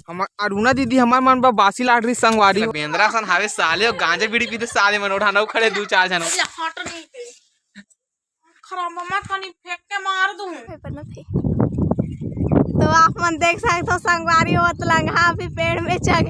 हम अरुणा दीदी हमार मन बा बासी लाटरी संगवारी बेंद्रा सन हावे साले और गांजा बीड़ी पीते साले मन उठा नौ खड़े 2-4 जन हट नहीं पे खराब मत कनी फेंक के मार दूं तो आप मन देख सकते हो संगवारी होत लंघा भी पेड़ में चढ़।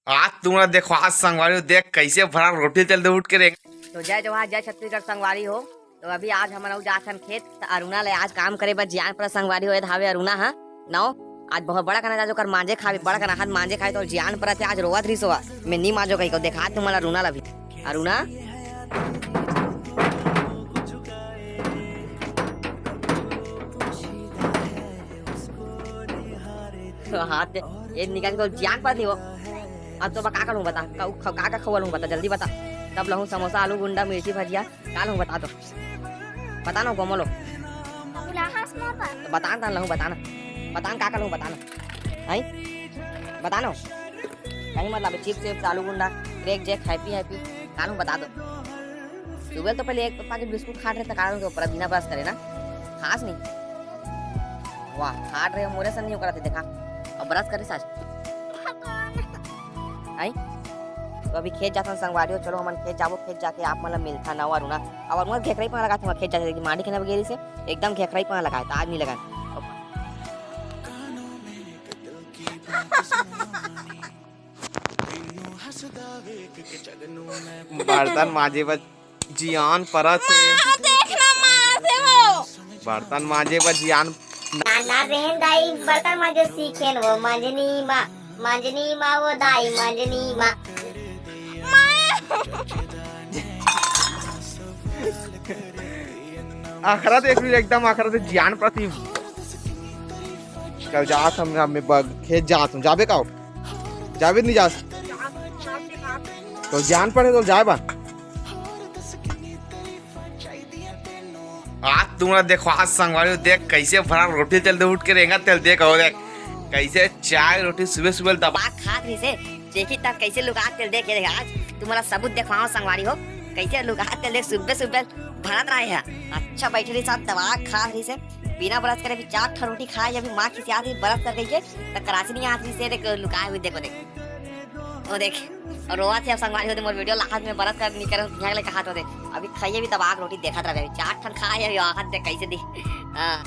आज तुम्हारा देखो आज संगवारी देख कैसे भरा रोटी चल दे उठ के रे। तो जय जवाहर जय छत्तीसगढ़ संगवारी हो। तो अभी आज हमारा जाथन खेत अरुणा ले आज काम करे बस जियान पर संगवारी हो धावे अरुणा हा नौ आज बहुत बड़ा कना जो कर मांझे खावे बड़ा कना हाथ मांझे खाए तो जियान पर आज रोवा थ्री सोवा मैं नी मांझो कहीं को देखा तुम्हारा अरुणा ला भी अरुणा हाथ ये निकाल के तो जियान पर नहीं हो। अब तो का करूं बता का खवलूं बता जल्दी बता तब लहूं समोसा आलू गुंडा मिर्ची भजिया का लहूं बता दो बता ना गोमलो बता ना लहूं बता का लहूं बताना है बताना कहीं मतलब चिप्स चिप्स आलू गुंडा क्रेक जैक हैप्पी हैप्पी का लहूं बता दो। सुबह तो पहले एक पैकेट बिस्कुट खा रहे थे कारण के ऊपर बिना ब्रश करे ना खास नहीं वाह खा रहे मोरे से नहीं होकर देखा अब ब्रश करे साज आई तो अभी खेत जाता संगवारी हो चलो हम खेत जाबो खेत जाके आप मतलब मिलता ना और ना अब अरुणा घेखराई पर लगा था खेत जाके माटी के ना बगेरी से एकदम घेखराई पर लगाया था आज नहीं लगा। बर्तन माजे बस जियान परत है देखना मार दे वो बर्तन माजे बस जियान ना बहन दाई बर्तन मांजो सीखेन वो मांजनी माँ वो दाई मांजनी माँ आखरा देख ली एकदम आखरा से जियान प्रति कल जात हम खेत जात हूं जाबे का जाबे नहीं जा तो जान पड़े तो जाए बा आज तुम्हारा देखो आज संगवारी देख कैसे भरा रोटी चल दे उठ के रहेगा तेल देख हो देख कैसे चाय रोटी सुबह सुबह दबा खा रही से देखी तक कैसे लोग आग तेल देख आज तुम्हारा सबूत देखवाओ संगवारी हो कैसे लोग आग तेल देख सुबह सुबह भरत रहे है अच्छा बैठे रही साथ दवा खा रही से बिना ब्रश करे भी 4 रोटी खाए जब माँ किसी आदमी ब्रश कर गई है तो कराची नहीं आती से देख लुकाए हुए देखो देख वो देख और रोआ थे अब संगवारी होते मोर वीडियो लास्ट में ब्रश कर नहीं कर ले कहा तो देख अभी खाइए भी दबा रोटी देखा रहे 4 ठन खाए अभी आखत देख कैसे दी हां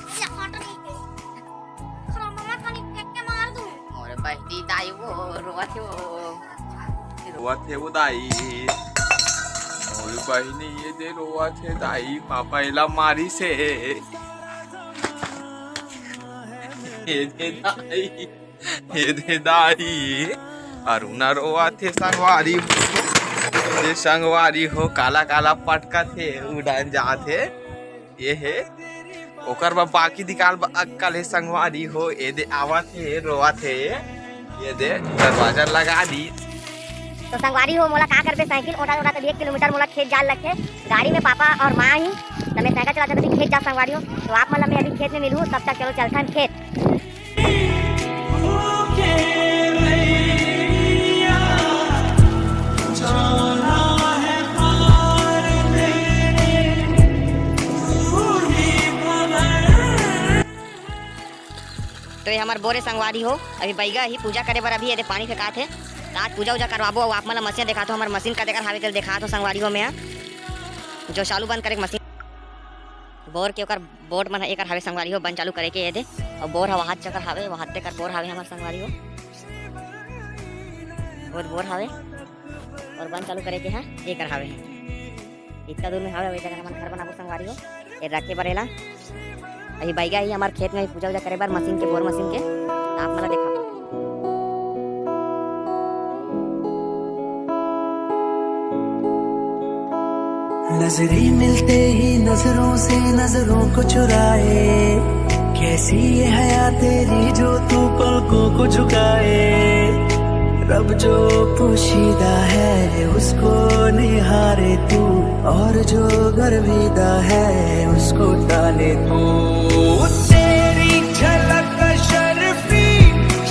खराब मत कनी फेंक के मार दूं और बहती दाई वो रोआ थे वो दाई और बहनी ये दे रोआ थे दाई पापा इला मारी से ये दे दाई अरुणा रोआ थे संगवारी हो काला काला पटका थे उड़ान जा थे ये है ओकर बा बाकी दिकाल अक्कल है संगवारी हो ये दे आवा थे रोआ थे ये दे दरवाजा लगा दी तो संगवारी हो मोला का करबे साइकिल ओटा ओटा तो 1 किलोमीटर मोला खेत जाल लगे गाड़ी में पापा और माँ ही तो मैं साइकिल चलाते तो खेत जा संगवारी हो तो आप मतलब मैं अभी खेत में मिलूँ तब तक चलो चलता खेत। तो ये हमारे बोरे संगवारी हो अभी बैगा ही पूजा करे बर अभी ये पानी फेंका थे आज पूजा उजा करवाबो आप मतलब मशीन देखा तो हमारे मशीन का देकर हावे चल देखा तो संगवारी हो में जो चालू बंद करे मशीन बोर के ओकर बोर्ड मन एकर हावे संगवारी हो बंद चालू करे के ये दे और बोर हवा हाथ चकर हावे वहां ते कर बोर हावे हमारे संगवारी हो बोर हावे और बंद चालू करे के है एकर हावे है इतना दूर में हावे वही जगह मन घर बनाबो संगवारी हो ये रखे बरेला अभी बैगा ही हमारे खेत में पूजा उजा करे बार मशीन के बोर मशीन के आप मला देखा नजरें मिलते ही नजरों से नजरों को चुराए कैसी ये हया तेरी जो तू पलकों को झुकाए रब जो पोशीदा है उसको निहारे तू और जो गर्विदा है उसको टाले तू तेरी झलक शर्फी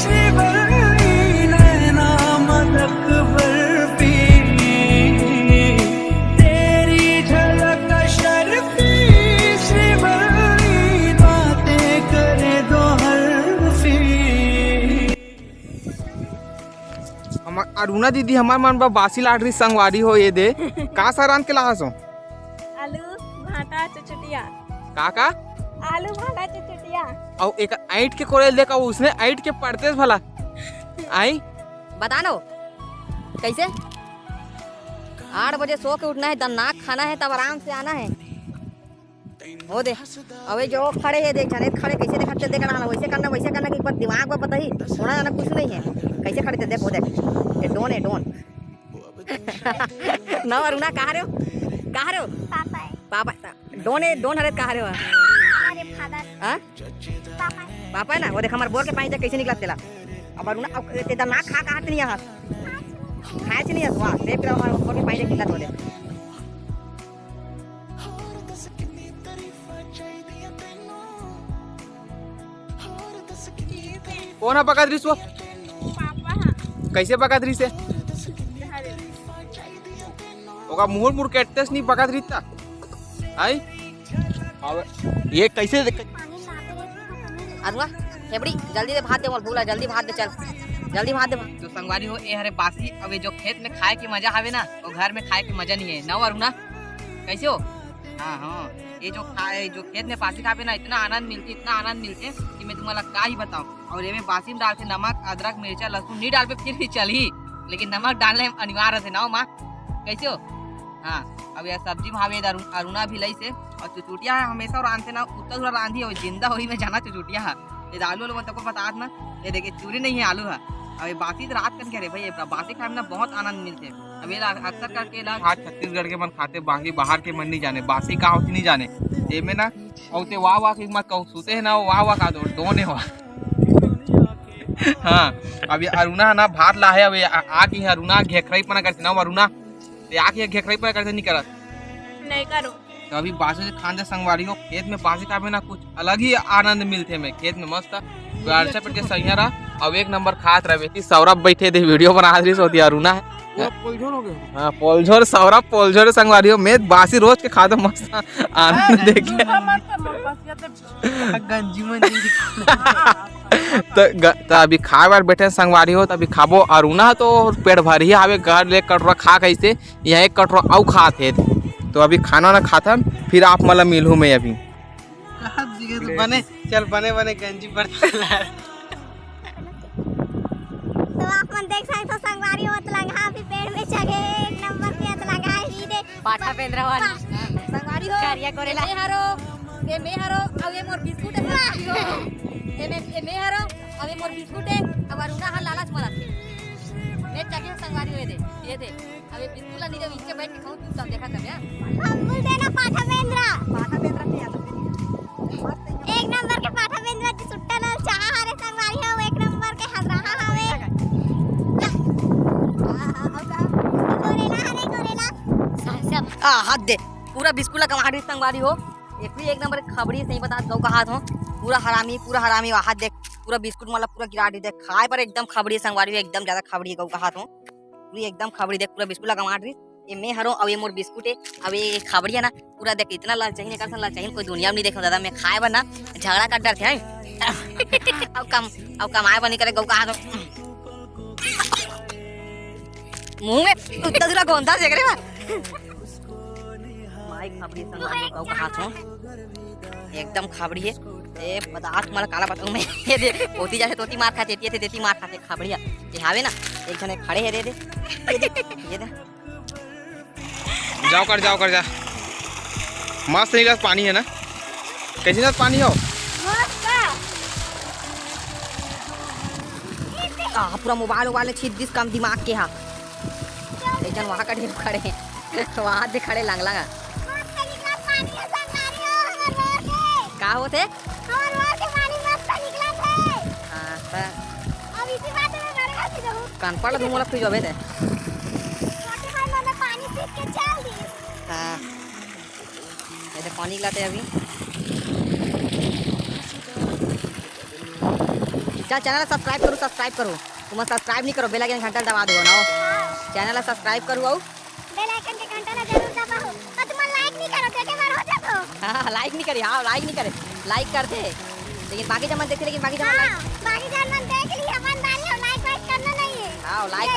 श्रीवल्ली नैना मदक बर्फी तेरी झलक शर्फी श्रीवल्ली बातें करे दो हल्फी अरुणा दीदी हमार मन बा बासी लाडरी संगवारी हो ये दे का सरान के लाहा सो आलू भाटा चचटिया काका आलू भाटा चचटिया और एक ऐट के कोरेल देखा उसने ऐट के पढ़ते भला आई बता नो कैसे 8 बजे सो के उठना है, दन्नाक खाना है, तब आराम से आना है। हो दे अबे जो खड़े है देख जाने खड़े कैसे देखते देखना वैसे करना कि पर दिमाग में पता ही होना जाना कुछ नहीं है। कैसे खड़े थे देख वो देख ये डोन है डोन ना अरुणा कहाँ रहे हो पापा पापा डोन है डोन हरे कहाँ रहे हो अरे फादर हाँ पापा पापा है ना वो देख हमारे बोर के पानी कैसे निकला तेला अब अरुणा अब ते दन्नाक खा कहाँ नहीं यहाँ खाए नहीं है वाह देख रहा हमारे बोर के पानी निकला बोले कौन है पका दृश्य पापा हाँ कैसे पका दृश्य ओका मुहर मुड़ के टेस्ट नहीं पका दृश्य आई अब ये कैसे अरुआ हेबड़ी जल्दी से भात दे मोर भूला जल्दी भात दे चल जल्दी भात दे जो संगवारी हो ए हरे बासी अब जो खेत में खाए की मजा आवे ना वो घर में खाए की मजा नहीं है ना अरुणा कैसे हो हाँ हाँ ये जो खाए जो खेत में बासी खावे ना इतना आनंद मिलते कि मैं तुम्हारा का ही बताऊं। और ये में बासी में डालते नमक अदरक मिर्चा लहसुन नहीं डाल पे फिर भी चल ही लेकिन नमक डालने अनिवार्य है ना माँ कैसे हो हाँ अब यह सब्जी भावे अरुणा भी लई से और चुचुटिया है हमेशा और आनते ना उत्तर रांधी हो जिंदा होई में जाना चुचुटिया है ये आलू वालू तको बता ना ये देखिए चूरी नहीं है आलू है अब ये बासी तो रात करके रे भाई बासी खाए में ना बहुत आनंद मिलते है। अब ये अक्सर करके लोग आज छत्तीसगढ़ के मन खाते बाकी बाहर के मन नहीं जाने बासी का होती नहीं जाने ये में ना औते वाह के मत कहो सुते है ना वाह का दो डोने हुआ हाँ अब ये अरुणा ना भात ला है अब आके अरुणा घेखराई पना करते ना अरुणा आके घेखराई पना करते नहीं करत नहीं करो तो अभी बासी से खान संगवारी हो खेत में बासी खावे ना कुछ अलग ही आनंद मिलते में खेत में मस्त गार्चा पेट के सैयारा अब एक नंबर खात रहे सौरभ बैठे थे वीडियो बना रही होती अरुणा है हाँ पोलझोर सौरभ पोलझोर संगवारी हो मैं बासी रोज के खाता मस्त आनंद देखे तो अभी खाए बार बैठे संगवारी हो तो अभी खाबो अरुणा तो पेट भर ही आवे घर ले कटोरा खा कैसे यहाँ एक कटोरा और खाते तो अभी खाना ना खाता फिर आप मतलब मिलूँ मैं अभी बने चल बने गंजी पड़ता तो आप मन देख सकते हो संगवारी हो लंगा भी पेड़ में चढ़े एक नंबर पे लंगा ही दे पाठा पेंद्रा वाला संगवारी हो कार्य करेला ए हरो अब ये मोर बिस्कुट है संगवारी हो ए में हरो अब ये मोर बिस्कुट है अब अरुणा हा लालच मारत मैं चके संगवारी हो ये दे अब ये बिस्कुट ला नीचे नीचे बैठ के खाऊं तू सब देखा कर यार हम बोल देना पाठा पेंद्रा पे आता एक नंबर के पाठा पेंद्रा की सुट्टा ना चाह हरे संगवारी हो एक नंबर के हजराहा हवे आ हाथ दे पूरा बिस्कुट लगा हमारी संगवारी हो एक नंबर खबरी सही बता दो का हाथ हो पूरा हरामी हाथ देख पूरा बिस्कुट मतलब पूरा गिरा दे खाए पर एकदम खबरी संगवारी हो एकदम ज्यादा खबरी गौ का हाथ हो पूरी एकदम खबरी देख पूरा बिस्कुट लगा मार ये मैं हरो अब ये मोर बिस्कुट है अब ये खबरी है ना पूरा देख इतना लाल चाहिए कर लाल चाहिए कोई दुनिया में नहीं देखो दादा मैं खाए बना झगड़ा का डर थे अब कमाए बनी करे गौ का हाथ मुंह में उतना दूरा गोंदा देख रहे माई खबरी संगवारी गौ का हाथ हो एकदम खबरी है ए बता तुम्हारा काला बताऊं मैं ये दे होती जाते तोती मार खाते तेती मार खाते खबड़िया ये हावे ना एक जने खड़े है दे ये दे जाओ कर जा मस्त नहीं पानी है ना कैसी ना पानी हो पूरा मोबाइल छीट दिस कम दिमाग के हाँ एक जन वहाँ खड़े वहाँ से खड़े लंग का होते कानपाड़ धुमला फिर जावे दे हाँ ऐसे पानी लाते अभी चल चैनल सब्सक्राइब करो तुम सब्सक्राइब नहीं करो बेल आइकन घंटा दबा दो ना चैनल सब्सक्राइब करो आओ बेल आइकन के घंटा जरूर दबाओ तो तुम लाइक नहीं करो देखे बार हो जातो हाँ लाइक नहीं करे लाइक करते लेकिन बाकी जमन देखते लेकिन बाकी जमन लाइक बाकी जमन देख ली अपन डाल लो लाइक करना नहीं है हाँ लाइक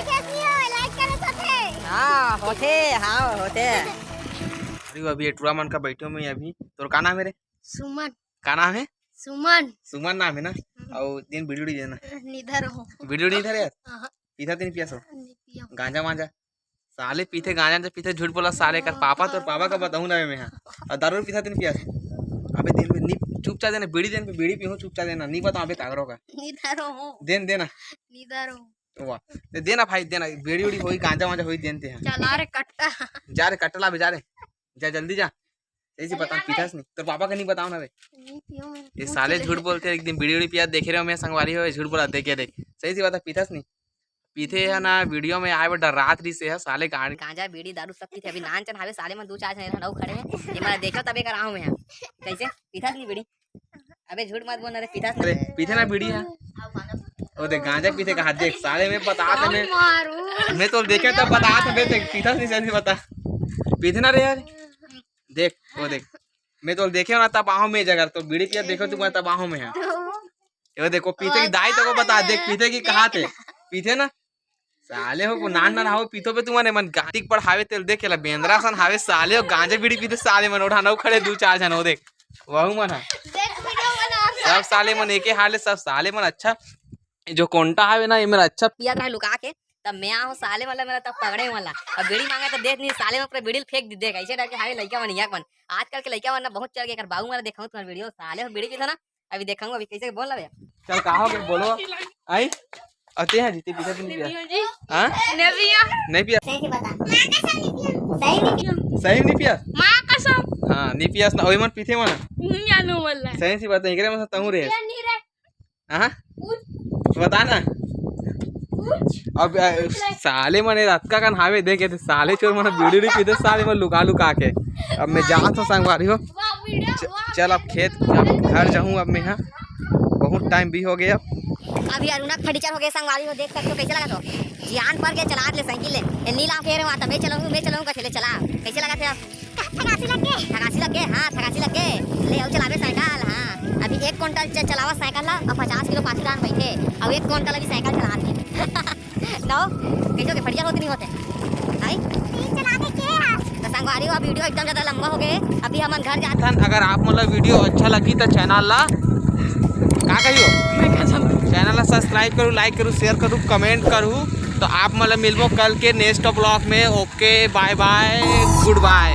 लाइक करे सके हाँ होते हाँ होते। अरे अभी एटुआ मन का बैठो में अभी तोर का नाम है रे? सुमन का नाम है? सुमन सुमन नाम है ना? और दिन वीडियो देना निधर हो वीडियो नहीं था यार। पीता तीन पिया सो गांजा मांजा साले पीते गांजा जब पीते झूठ बोला साले कर पापा तो पापा का बताऊं ना मैं। हाँ और दारू पीता तीन पिया अबे दिन में नी चुपचाप देना बीड़ी देन पे बीड़ी पीहूं चुपचाप देना नहीं बता अबे तागरो का निधर हो देन देना निधर हो वाह देना भाई देना बीड़ी उड़ी होई गांजा वांजा होई देनते हैं। चला रे कट्टा जा रे कटला बे जा रे जा जल्दी जा ऐसे बता पीतास नहीं तो पापा का नहीं बताओ ना रे। ये साले झूठ बोलते हैं। एक दिन बीड़ी उड़ी पिया देख रहे हो मैं संगवारी हो झूठ बोला देख सही सी बता पीतास नहीं पीते है ना वीडियो में आए बड़ा रात री से है साले गाड़ी गांजा बीड़ी दारू सब पीते अभी नान चन हावे साले में 2-4 जने रहौ खड़े हैं ये मैं देखो तबे कर आऊं मैं कैसे पीता नहीं बीड़ी अबे झूठ मत बोलना रे पीता अरे पीते ना बीड़ी है ओ देख गांजा पीते का हाथ देख साले में बता दे मैं तो देखे तब बता दे देख पीता नहीं सही बता पीते ना रे यार देख वो देख मैं तो देखे ना तब आऊं मैं जगह तो बीड़ी पिया देखो तुम तब आऊं मैं है ये देखो पीते की दाई तो को बता देख पीते की कहा थे पीते ना साले हो नान ना हो पीतो पे तुम्हारे मन गातिक पर हावे तेल देख केला बेंद्रा सन हावे साले हो गांजे बीड़ी पीते साले मन उठा नौ खड़े 2-4 जन हो देख वहु मन सब साले मन एके हाले सब साले मन अच्छा जो कोंटा हावे ना ये मेरा अच्छा पिया रहा लुका के तब मैं आऊं साले वाला मेरा तब पकड़े वाला अब बीड़ी मांगा तो देख नहीं साले में पूरा बीड़ी फेंक दी देख ऐसे डर के हावे लड़का मन याक मन आजकल के लड़का मन बहुत चल के कर बाबू मारा दिखाऊं तुम्हारा वीडियो साले हो बीड़ी पीता ना अभी देखूंगा अभी कैसे बोल रहा है चल कहा हो बोलो आई अते हैं जीते पीता नहीं पिया हां नहीं पिया सही बता सही नहीं पिया मां कसम हां नहीं पिया ना ओई मन पीते मन नहीं जानू वाला सही सी बात है एकरे में तहु रे नहीं रे हां बता ना अब साले मने रात का कान हावे देखे थे साले चोर मन बीड़ी पीते साले मन लुका लुका के अब मैं जात हूं संगवारी हो चल अब खेत घर जाऊं अब मैं बहुत टाइम भी हो गया अभी अरुणा फर्नीचर हो गए संगवारी हो देख सकते हो कैसे लगा तो जियान पर के चला ले साइकिल ले नीला कह रहे वहां मैं चलाऊंगा चले चला कैसे लगा थे अब थकासी लग गए हां थकासी लग गए ले आओ चलावे साइकिल हां अभी 1 क्विंटल चलावा साइकिल ला और 50 किलो पासीदान बैठे अब 1 क्विंटल अभी साइकिल चलाते नो कैसे के फर्नीचर होते नहीं होते भाई चला के तो संगवारी हो वीडियो एकदम ज्यादा लंबा हो गए अभी हम घर जाते हैं। अगर आप मतलब वीडियो अच्छा लगी तो चैनल ला का कहियो चैनल ला सब्सक्राइब करूँ लाइक करूँ शेयर करूँ कमेंट करूँ तो आप मतलब मिलबो कल के नेक्स्ट ब्लॉग में। Okay bye bye good bye.